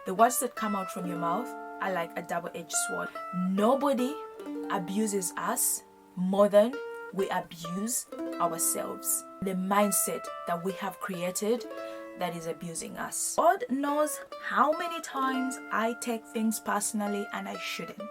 The words that come out from your mouth are like a double-edged sword. Nobody abuses us more than we abuse ourselves. The mindset that we have created that is abusing us. God knows how many times I take things personally and I shouldn't.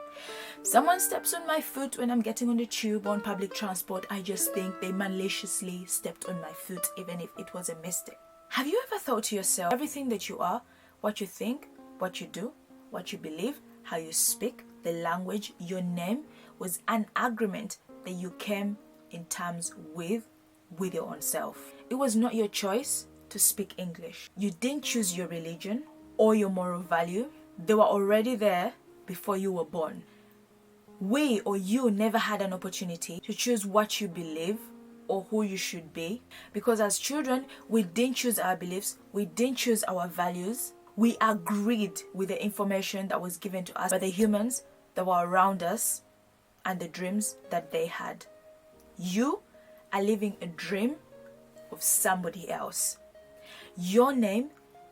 Someone steps on my foot when I'm getting on the tube on public transport. I just think they maliciously stepped on my foot, even if it was a mistake. Have you ever thought to yourself, everything that you are, what you think, what you do, what you believe, how you speak, the language, your name was an agreement that you came in terms with your own self. It was not your choice to speak English. You didn't choose your religion or your moral value. They were already there before you were born. We or you never had an opportunity to choose what you believe or who you should be, because as children we didn't choose our beliefs, we didn't choose our values. We agreed with the information that was given to us by the humans that were around us and the dreams that they had. You are living a dream of somebody else. Your name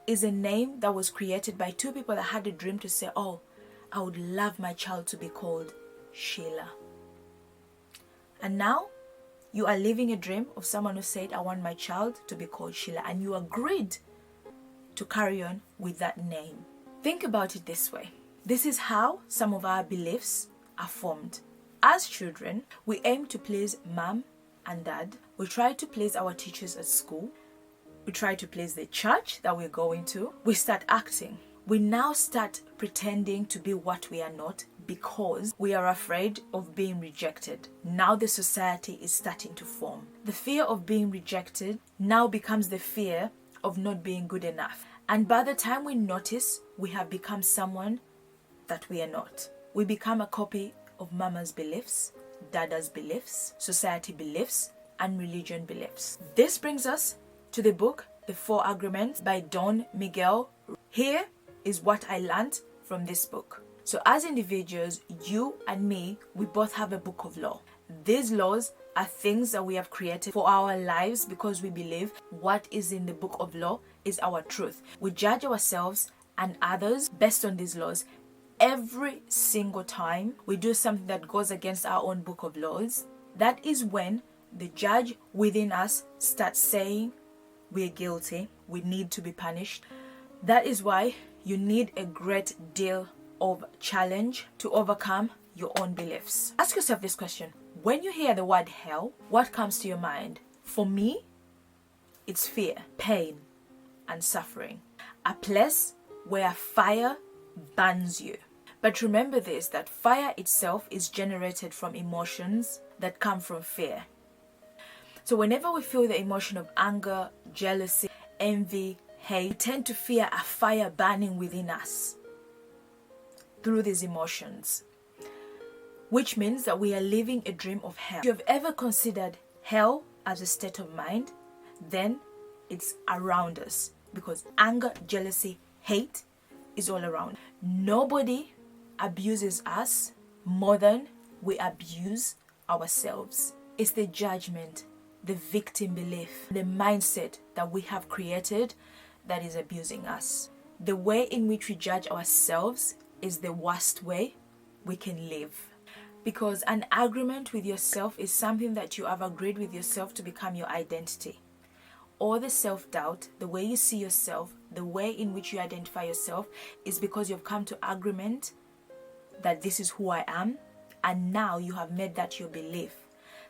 is a name that was created by two people that had a dream to say, oh, I would love my child to be called Sheila. And now you are living a dream of someone who said, I want my child to be called Sheila, and you agreed to carry on with that name. Think about it this way. This is how some of our beliefs are formed. As children, we aim to please mom and dad. We try to please our teachers at school. We try to please the church that we're going to. We start acting. We now start pretending to be what we are not because we are afraid of being rejected. Now the society is starting to form. The fear of being rejected now becomes the fear of not being good enough. And by the time we notice, we have become someone that we are not. We become a copy of mama's beliefs, dada's beliefs, society beliefs, and religion beliefs. This brings us to the book, The 4 Agreements by Don Miguel. Here is what I learned from this book. So as individuals, you and me, we both have a book of law. These laws are things that we have created for our lives because we believe what is in the book of law is our truth. We judge ourselves and others based on these laws. Every single time we do something that goes against our own book of laws, that is when the judge within us starts saying we're guilty, we need to be punished. That is why you need a great deal of challenge to overcome your own beliefs. Ask yourself this question. When you hear the word hell, what comes to your mind? For me, it's fear, pain, and suffering. A place where fire burns you. But remember this, that fire itself is generated from emotions that come from fear. So whenever we feel the emotion of anger, jealousy, envy, hate, we tend to fear a fire burning within us through these emotions, which means that we are living a dream of hell. If you have ever considered hell as a state of mind, then it's around us, because anger, jealousy, hate is all around. Nobody abuses us more than we abuse ourselves. It's the judgment, the victim belief, the mindset that we have created that is abusing us. The way in which we judge ourselves is the worst way we can live. Because an agreement with yourself is something that you have agreed with yourself to become your identity. All the self-doubt, the way you see yourself, the way in which you identify yourself is because you've come to agreement that this is who I am, and now you have made that your belief.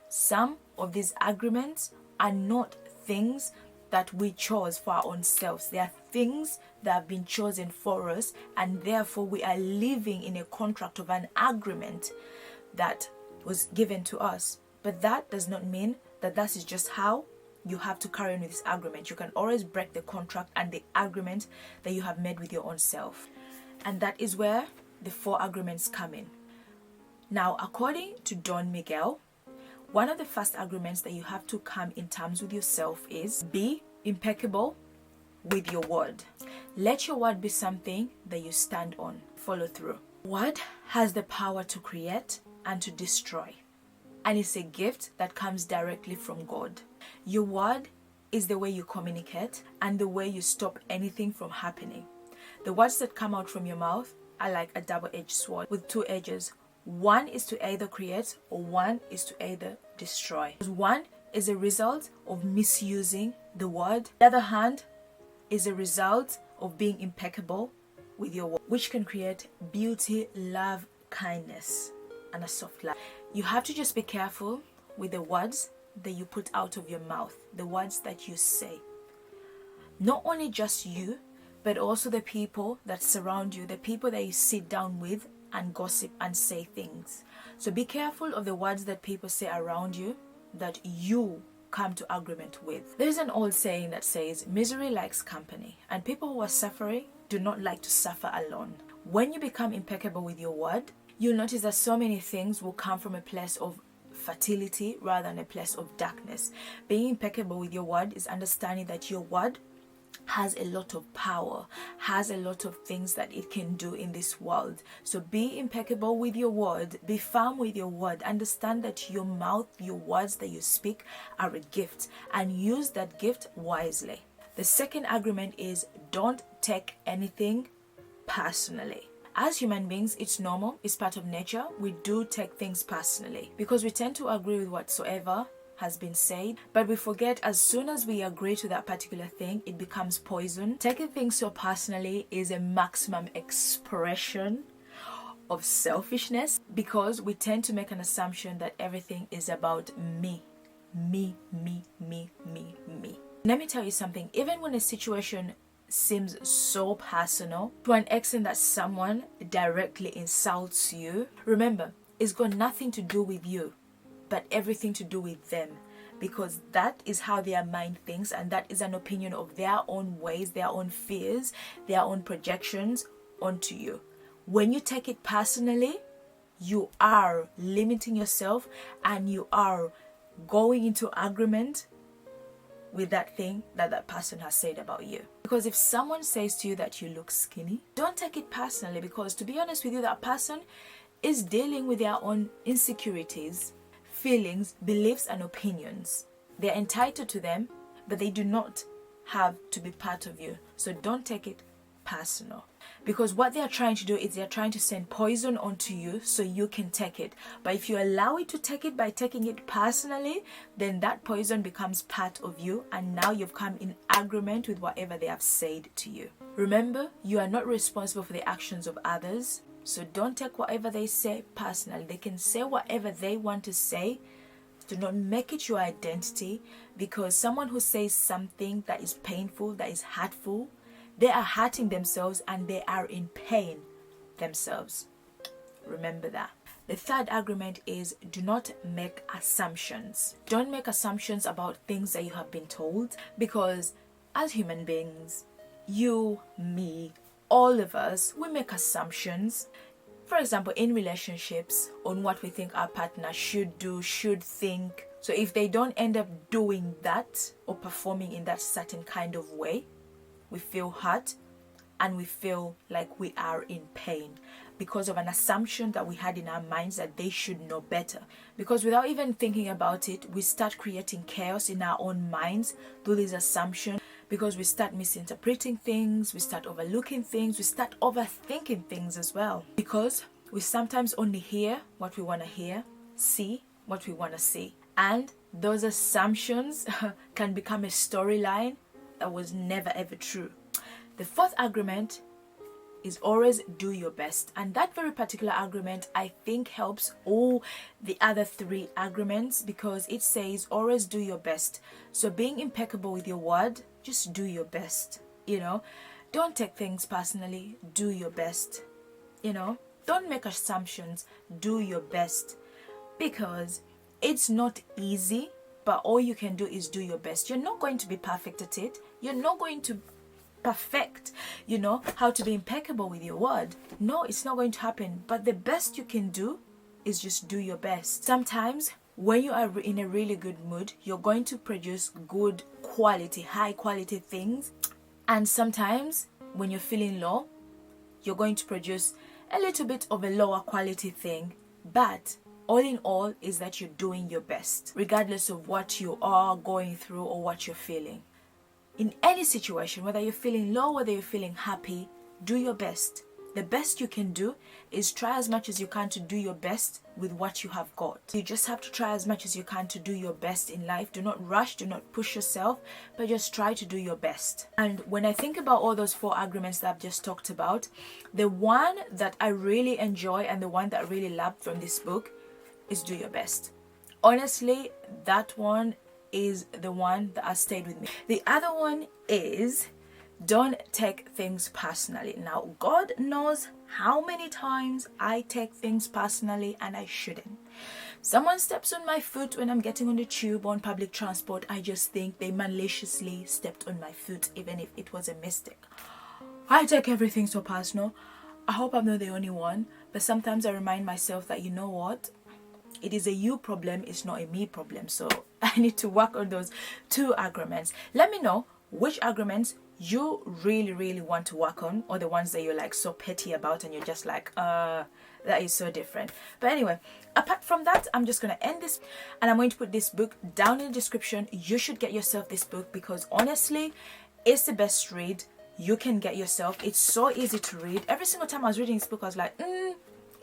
Some of these agreements are not things that we chose for our own selves. They are things that have been chosen for us, and therefore we are living in a contract of an agreement that was given to us. But that does not mean that that is just how you have to carry on with this agreement. You can always break the contract and the agreement that you have made with your own self. And that is where the 4 agreements come in. Now, according to Don Miguel, one of the first agreements that you have to come in terms with yourself is be impeccable with your word. Let your word be something that you stand on, follow through. Word has the power to create and to destroy, and it's a gift that comes directly from God. Your word is the way you communicate and the way you stop anything from happening. The words that come out from your mouth are like a double-edged sword with two edges. One is to either create or one is to either destroy. One is a result of misusing the word. The other hand is a result of being impeccable with your word, which can create beauty, love, kindness, and a soft life. You have to just be careful with the words that you put out of your mouth, the words that you say. Not only just you, but also the people that surround you, the people that you sit down with and gossip and say things. So be careful of the words that people say around you that you come to agreement with. There's an old saying that says, misery likes company, and people who are suffering do not like to suffer alone. When you become impeccable with your word, you'll notice that so many things will come from a place of fertility rather than a place of darkness. Being impeccable with your word is understanding that your word has a lot of power, has a lot of things that it can do in this world. So be impeccable with your word, be firm with your word. Understand that your mouth, your words that you speak are a gift, and use that gift wisely. The second agreement is don't take anything personally. As human beings, it's normal, it's part of nature. We do take things personally because we tend to agree with whatsoever has been said, but we forget as soon as we agree to that particular thing, it becomes poison. Taking things so personally is a maximum expression of selfishness because we tend to make an assumption that everything is about me. Me. Let me tell you something, even when a situation seems so personal, to an extent that someone directly insults you, remember, it's got nothing to do with you, but everything to do with them, because that is how their mind thinks, and that is an opinion of their own ways, their own fears, their own projections onto you. When you take it personally, you are limiting yourself and you are going into agreement with that thing that that person has said about you. Because if someone says to you that you look skinny, don't take it personally, because to be honest with you, that person is dealing with their own insecurities, feelings, beliefs, and opinions. They're entitled to them, but they do not have to be part of you. So don't take it personal, because what they're trying to do is they're trying to send poison onto you so you can take it. But if you allow it to take it by taking it personally, then that poison becomes part of you, and now you've come in agreement with whatever they have said to you. Remember, you are not responsible for the actions of others. So don't take whatever they say personally. They can say whatever they want to say. Do not make it your identity, because someone who says something that is painful, that is hurtful, they are hurting themselves and they are in pain themselves. Remember that. The third agreement is do not make assumptions. Don't make assumptions about things that you have been told, because as human beings, you, me, all of us, we make assumptions. For example, in relationships, on what we think our partner should do, should think. So if they don't end up doing that or performing in that certain kind of way, we feel hurt and we feel like we are in pain because of an assumption that we had in our minds that they should know better. Because without even thinking about it, we start creating chaos in our own minds through these assumptions, because we start misinterpreting things, we start overlooking things, we start overthinking things as well. Because we sometimes only hear what we want to hear, see what we want to see. And those assumptions can become a storyline that was never ever true. The fourth agreement is always do your best, and that very particular agreement I think helps all the other three agreements, because it says always do your best. So being impeccable with your word, just do your best. Don't take things personally, do your best. Don't make assumptions, do your best, because it's not easy, but all you can do is do your best. You're not going to be perfect at it. You're not going to perfect, how to be impeccable with your word. No, it's not going to happen. But the best you can do is just do your best. Sometimes when you are in a really good mood, you're going to produce good quality, high quality things. And sometimes when you're feeling low, you're going to produce a little bit of a lower quality thing. But all in all is that you're doing your best, regardless of what you are going through or what you're feeling. In any situation, whether you're feeling low, whether you're feeling happy, do your best. The best you can do is try as much as you can to do your best with what you have got. You just have to try as much as you can to do your best in life. Do not rush, do not push yourself, but just try to do your best. And when I think about all those 4 agreements that I've just talked about, the one that I really enjoy and the one that I really love from this book is do your best. Honestly, that one is the one that has stayed with me. The other one is don't take things personally. Now, God knows how many times I take things personally and I shouldn't. Someone steps on my foot when I'm getting on the tube or on public transport. I just think they maliciously stepped on my foot, even if it was a mistake. I take everything so personal. I hope I'm not the only one, but sometimes I remind myself that, you know what? It is a you problem, it's not a me problem. So I need to work on those 2 agreements. Let me know which agreements you really want to work on, or the ones that you're like so petty about and you're just like, that is so different. But anyway, apart from that, I'm just going to end this and I'm going to put this book down in the description. You should get yourself this book because honestly, it's the best read you can get yourself. It's so easy to read. Every single time I was reading this book, I was like,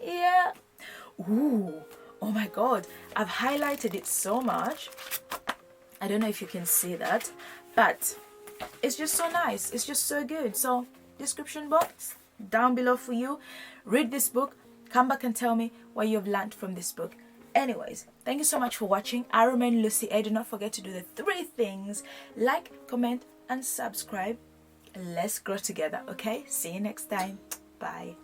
yeah, ooh, oh my God, I've highlighted it so much. I don't know if you can see that, but it's just so nice. It's just so good. So description box down below for you. Read this book. Come back and tell me what you've learned from this book. Anyways, thank you so much for watching. I remain Lucy A. Do not forget to do the 3 things: like, comment, and subscribe. Let's grow together. Okay, see you next time. Bye.